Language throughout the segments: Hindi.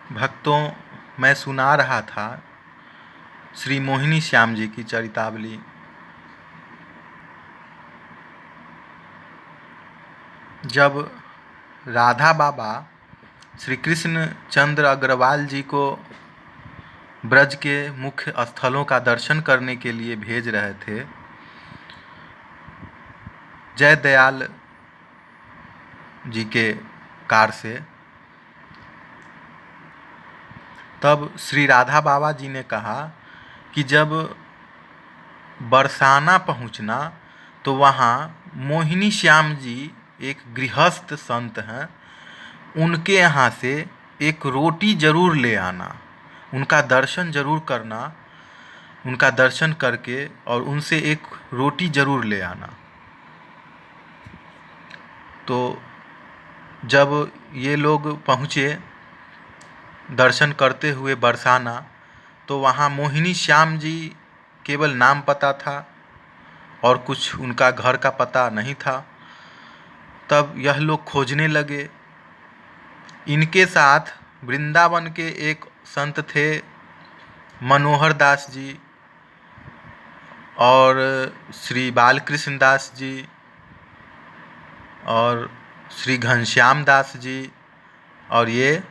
भक्तों, मैं सुना रहा था श्री मोहिनी श्याम जी की चरितावली। जब राधा बाबा श्री कृष्ण चंद्र अग्रवाल जी को ब्रज के मुख्य स्थलों का दर्शन करने के लिए भेज रहे थे, जय दयाल जी के कार से, तब श्री राधा बाबा जी ने कहा कि जब बरसाना पहुंचना तो वहाँ मोहिनी श्याम जी एक गृहस्थ संत हैं, उनके यहाँ से एक रोटी जरूर ले आना, उनका दर्शन जरूर करना, उनका दर्शन करके और उनसे एक रोटी जरूर ले आना। तो जब ये लोग पहुँचे दर्शन करते हुए बरसाना, तो वहाँ मोहिनी श्याम जी केवल नाम पता था और कुछ उनका घर का पता नहीं था। तब यह लोग खोजने लगे। इनके साथ वृंदावन के एक संत थे, मनोहर दास जी और श्री बालकृष्ण दास जी और श्री घनश्याम दास जी और ये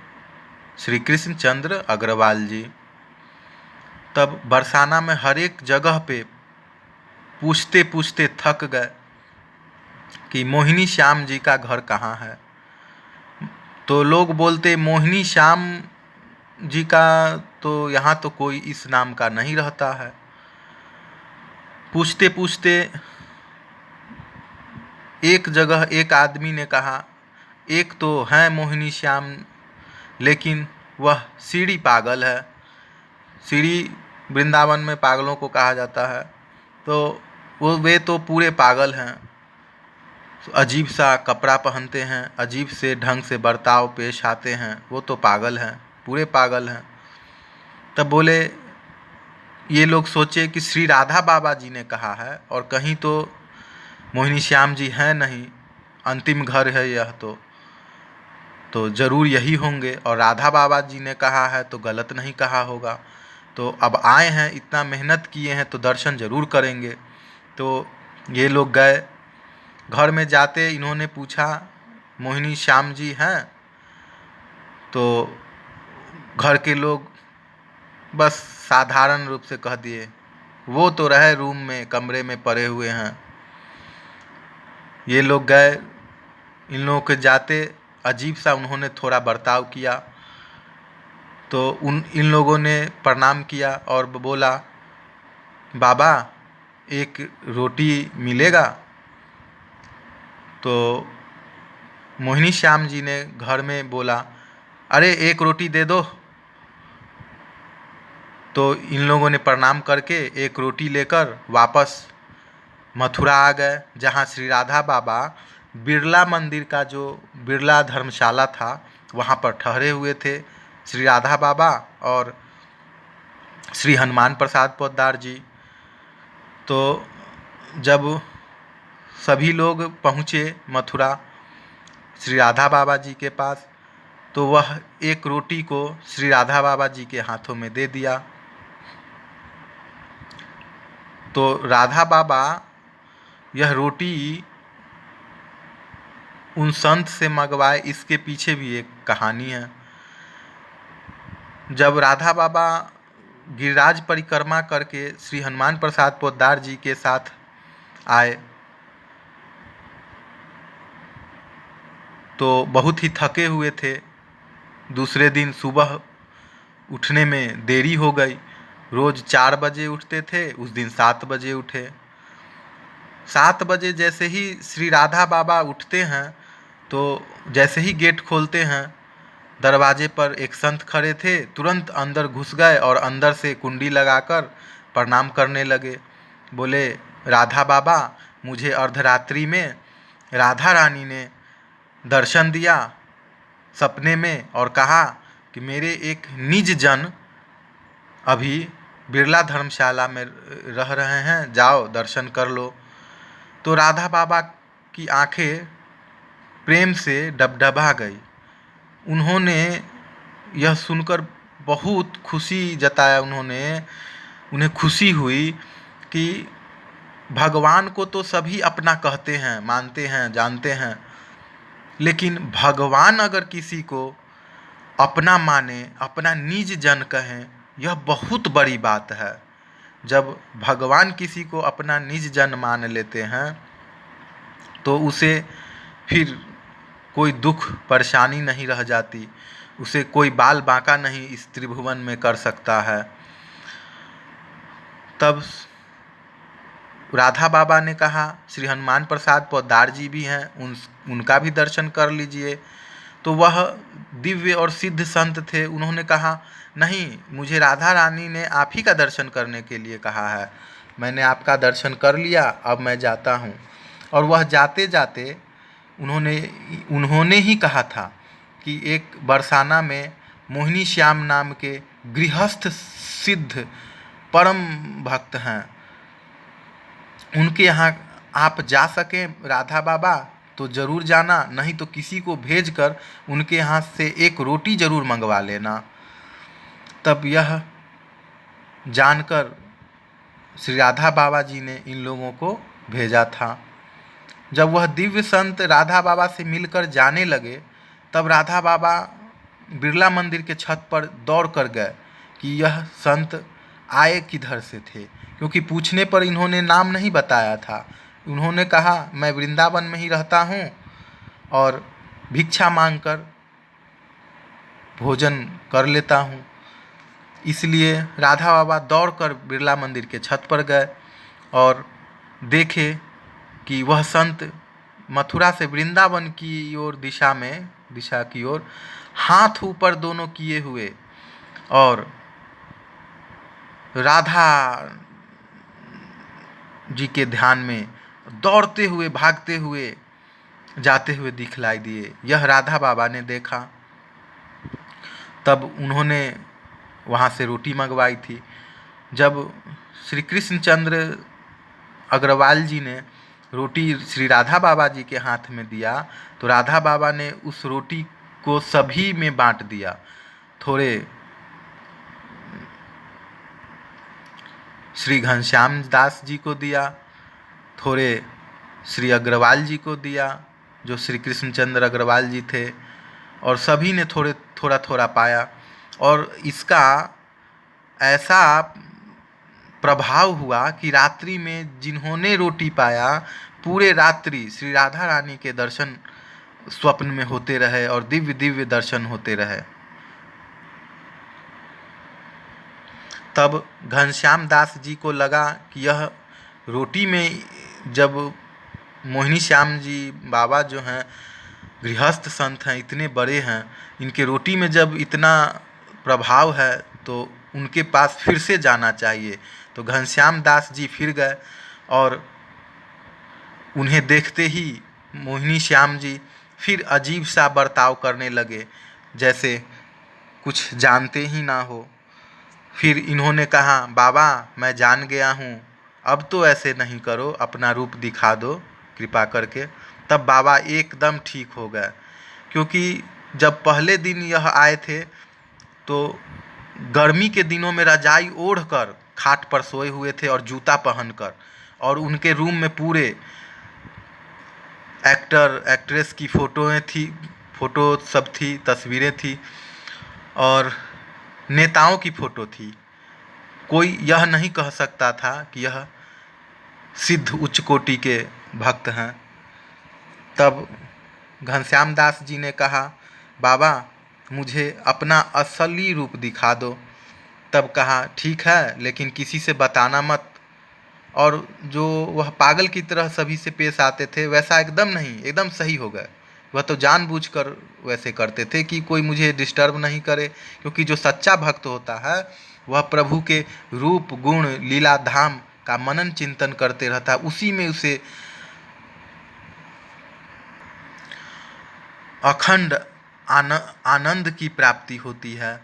श्री कृष्ण चंद्र अग्रवाल जी। तब बरसाना में हर एक जगह पे पूछते पूछते थक गए कि मोहिनी श्याम जी का घर कहाँ है। तो लोग बोलते मोहिनी श्याम जी का तो यहाँ तो कोई इस नाम का नहीं रहता है। पूछते पूछते एक जगह एक आदमी ने कहा, एक तो है मोहिनी श्याम, लेकिन वह सीढ़ी पागल है। सीढ़ी वृंदावन में पागलों को कहा जाता है, तो वे तो पूरे पागल हैं। अजीब सा कपड़ा पहनते हैं, अजीब से ढंग से बर्ताव पेश आते हैं, वो तो पागल हैं, पूरे पागल हैं। तब बोले, ये लोग सोचे कि श्री राधा बाबा जी ने कहा है और कहीं तो मोहिनी श्याम जी हैं नहीं, अंतिम घर है यह तो ज़रूर यही होंगे और राधा बाबा जी ने कहा है तो गलत नहीं कहा होगा। तो अब आए हैं, इतना मेहनत किए हैं तो दर्शन ज़रूर करेंगे। तो ये लोग गए। घर में जाते इन्होंने पूछा, मोहिनी श्याम जी हैं? तो घर के लोग बस साधारण रूप से कह दिए, वो तो रहे रूम में, कमरे में पड़े हुए हैं। ये लोग गए, इन लोगों के जाते अजीब सा उन्होंने थोड़ा बर्ताव किया। तो इन लोगों ने प्रणाम किया और बोला, बाबा एक रोटी मिलेगा? तो मोहिनी श्याम जी ने घर में बोला, अरे एक रोटी दे दो। तो इन लोगों ने प्रणाम करके एक रोटी लेकर वापस मथुरा आ गए, जहाँ श्री राधा बाबा बिरला मंदिर का जो बिरला धर्मशाला था वहाँ पर ठहरे हुए थे, श्री राधा बाबा और श्री हनुमान प्रसाद पोद्दार जी। तो जब सभी लोग पहुँचे मथुरा श्री राधा बाबा जी के पास, तो वह एक रोटी को श्री राधा बाबा जी के हाथों में दे दिया। तो राधा बाबा यह रोटी उन संत से मंगवाए, इसके पीछे भी एक कहानी है। जब राधा बाबा गिरिराज परिक्रमा करके श्री हनुमान प्रसाद पोद्दार जी के साथ आए, तो बहुत ही थके हुए थे। दूसरे दिन सुबह उठने में देरी हो गई। रोज़ 4 बजे उठते थे, उस दिन 7 बजे उठे। 7 बजे जैसे ही श्री राधा बाबा उठते हैं, तो जैसे ही गेट खोलते हैं, दरवाजे पर एक संत खड़े थे, तुरंत अंदर घुस गए और अंदर से कुंडी लगाकर प्रणाम करने लगे। बोले, राधा बाबा, मुझे अर्धरात्रि में राधा रानी ने दर्शन दिया सपने में और कहा कि मेरे एक निज जन अभी बिरला धर्मशाला में रह रहे हैं, जाओ दर्शन कर लो। तो राधा बाबा की आंखें प्रेम से डबडबा गई। उन्होंने यह सुनकर बहुत खुशी जताया उन्होंने। उन्हें खुशी हुई कि भगवान को तो सभी अपना कहते हैं, मानते हैं, जानते हैं, लेकिन भगवान अगर किसी को अपना माने, अपना निज जन कहें, यह बहुत बड़ी बात है। जब भगवान किसी को अपना निज जन मान लेते हैं तो उसे फिर कोई दुख परेशानी नहीं रह जाती, उसे कोई बाल बांका नहीं इस त्रिभुवन में कर सकता है। तब राधा बाबा ने कहा, श्री हनुमान प्रसाद पोद्दार जी भी हैं, उनका भी दर्शन कर लीजिए। तो वह दिव्य और सिद्ध संत थे। उन्होंने कहा, नहीं, मुझे राधा रानी ने आप ही का दर्शन करने के लिए कहा है, मैंने आपका दर्शन कर लिया, अब मैं जाता हूँ। और वह जाते जाते उन्होंने ही कहा था कि एक बरसाना में मोहिनी श्याम नाम के गृहस्थ सिद्ध परम भक्त हैं, उनके यहाँ आप जा सकें राधा बाबा तो ज़रूर जाना, नहीं तो किसी को भेजकर उनके यहाँ से एक रोटी ज़रूर मंगवा लेना। तब यह जानकर श्री राधा बाबा जी ने इन लोगों को भेजा था। जब वह दिव्य संत राधा बाबा से मिलकर जाने लगे, तब राधा बाबा बिरला मंदिर के छत पर दौड़ कर गए कि यह संत आए किधर से थे, क्योंकि पूछने पर इन्होंने नाम नहीं बताया था। उन्होंने कहा, मैं वृंदावन में ही रहता हूँ और भिक्षा मांगकर भोजन कर लेता हूँ। इसलिए राधा बाबा दौड़कर बिरला मंदिर के छत पर गए और देखे कि वह संत मथुरा से वृंदावन की ओर दिशा की ओर हाथ ऊपर दोनों किए हुए और राधा जी के ध्यान में दौड़ते हुए, भागते हुए, जाते हुए दिखलाई दिए। यह राधा बाबा ने देखा। तब उन्होंने वहाँ से रोटी मंगवाई थी। जब श्री कृष्णचंद्र अग्रवाल जी ने रोटी श्री राधा बाबा जी के हाथ में दिया तो राधा बाबा ने उस रोटी को सभी में बांट दिया। थोड़े श्री घनश्याम दास जी को दिया, थोड़े श्री अग्रवाल जी को दिया जो श्री कृष्णचंद्र अग्रवाल जी थे, और सभी ने थोड़ा थोड़ा पाया। और इसका ऐसा प्रभाव हुआ कि रात्रि में जिन्होंने रोटी पाया, पूरे रात्रि श्री राधा रानी के दर्शन स्वप्न में होते रहे और दिव्य दिव्य दर्शन होते रहे। तब घनश्याम दास जी को लगा कि यह रोटी में, जब मोहिनी श्याम जी बाबा जो हैं गृहस्थ संत हैं, इतने बड़े हैं, इनके रोटी में जब इतना प्रभाव है तो उनके पास फिर से जाना चाहिए। तो घनश्याम दास जी फिर गए और उन्हें देखते ही मोहिनी श्याम जी फिर अजीब सा बर्ताव करने लगे, जैसे कुछ जानते ही ना हो। फिर इन्होंने कहा, बाबा मैं जान गया हूँ, अब तो ऐसे नहीं करो, अपना रूप दिखा दो कृपा करके। तब बाबा एकदम ठीक हो गए, क्योंकि जब पहले दिन यह आए थे तो गर्मी के दिनों में रजाई ओढ़कर खाट पर सोए हुए थे और जूता पहनकर, और उनके रूम में पूरे एक्टर एक्ट्रेस की फोटो सब थी, तस्वीरें थी और नेताओं की फ़ोटो थी। कोई यह नहीं कह सकता था कि यह सिद्ध उच्च कोटि के भक्त हैं। तब घनश्याम दास जी ने कहा, बाबा मुझे अपना असली रूप दिखा दो। तब कहा, ठीक है, लेकिन किसी से बताना मत। और जो वह पागल की तरह सभी से पेश आते थे, वैसा एकदम नहीं, एकदम सही हो गए। वह तो जानबूझकर वैसे करते थे कि कोई मुझे डिस्टर्ब नहीं करे, क्योंकि जो सच्चा भक्त होता है वह प्रभु के रूप, गुण, लीला, धाम का मनन चिंतन करते रहता है, उसी में उसे अखंड आनंद की प्राप्ति होती है।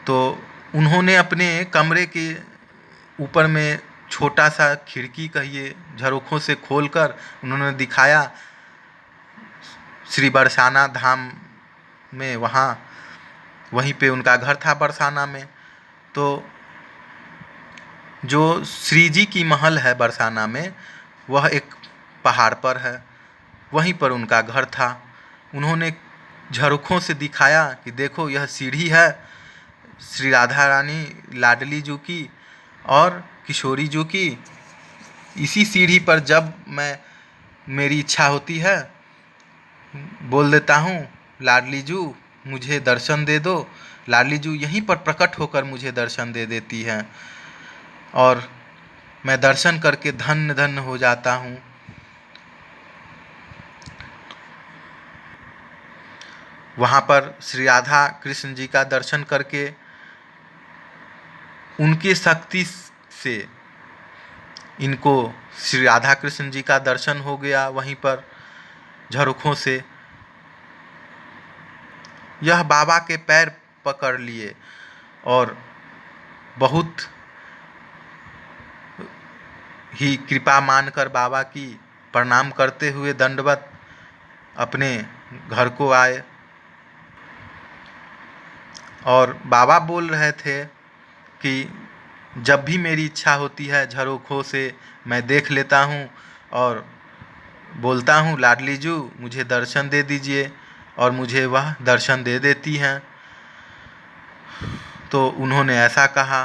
तो उन्होंने अपने कमरे के ऊपर में छोटा सा खिड़की कहिए, झरोखों से खोलकर उन्होंने दिखाया श्री बरसाना धाम में, वहाँ वहीं पे उनका घर था बरसाना में। तो जो श्री जी की महल है बरसाना में, वह एक पहाड़ पर है, वहीं पर उनका घर था। उन्होंने झरोखों से दिखाया कि देखो यह सीढ़ी है श्री राधा रानी लाडली जी की और किशोरी जी की। इसी सीढ़ी पर जब मेरी इच्छा होती है बोल देता हूँ लाडली जू मुझे दर्शन दे दो, लाडली जू यहीं पर प्रकट होकर मुझे दर्शन दे देती हैं और मैं दर्शन करके धन्य धन्य हो जाता हूँ। वहाँ पर श्री राधा कृष्ण जी का दर्शन करके उनकी शक्ति से इनको श्री राधा कृष्ण जी का दर्शन हो गया। वहीं पर झरोखों से यह बाबा के पैर पकड़ लिए और बहुत ही कृपा मानकर बाबा की प्रणाम करते हुए दंडवत अपने घर को आए। और बाबा बोल रहे थे कि जब भी मेरी इच्छा होती है झरोखों से मैं देख लेता हूँ और बोलता हूँ लाडली जू मुझे दर्शन दे दीजिए और मुझे वह दर्शन दे देती हैं। तो उन्होंने ऐसा कहा।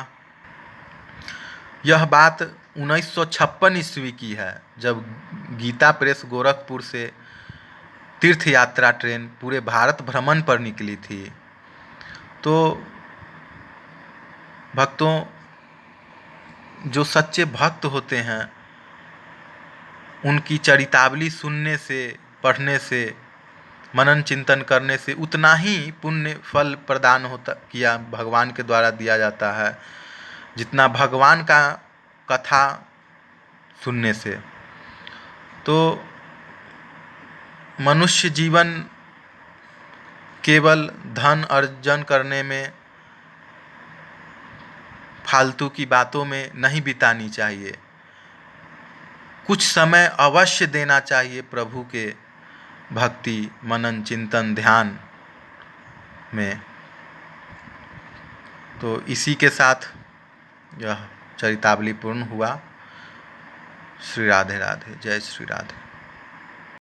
यह बात 1956 ईस्वी की है, जब गीता प्रेस गोरखपुर से तीर्थ यात्रा ट्रेन पूरे भारत भ्रमण पर निकली थी। तो भक्तों, जो सच्चे भक्त होते हैं उनकी चरितावली सुनने से, पढ़ने से, मनन चिंतन करने से उतना ही पुण्य फल प्रदान होता किया भगवान के द्वारा दिया जाता है जितना भगवान का कथा सुनने से। तो मनुष्य जीवन केवल धन अर्जन करने में, फालतू की बातों में नहीं बितानी चाहिए। कुछ समय अवश्य देना चाहिए प्रभु के भक्ति, मनन, चिंतन, ध्यान में। तो इसी के साथ यह चरितावली पूर्ण हुआ। श्री राधे राधे, जय श्री राधे।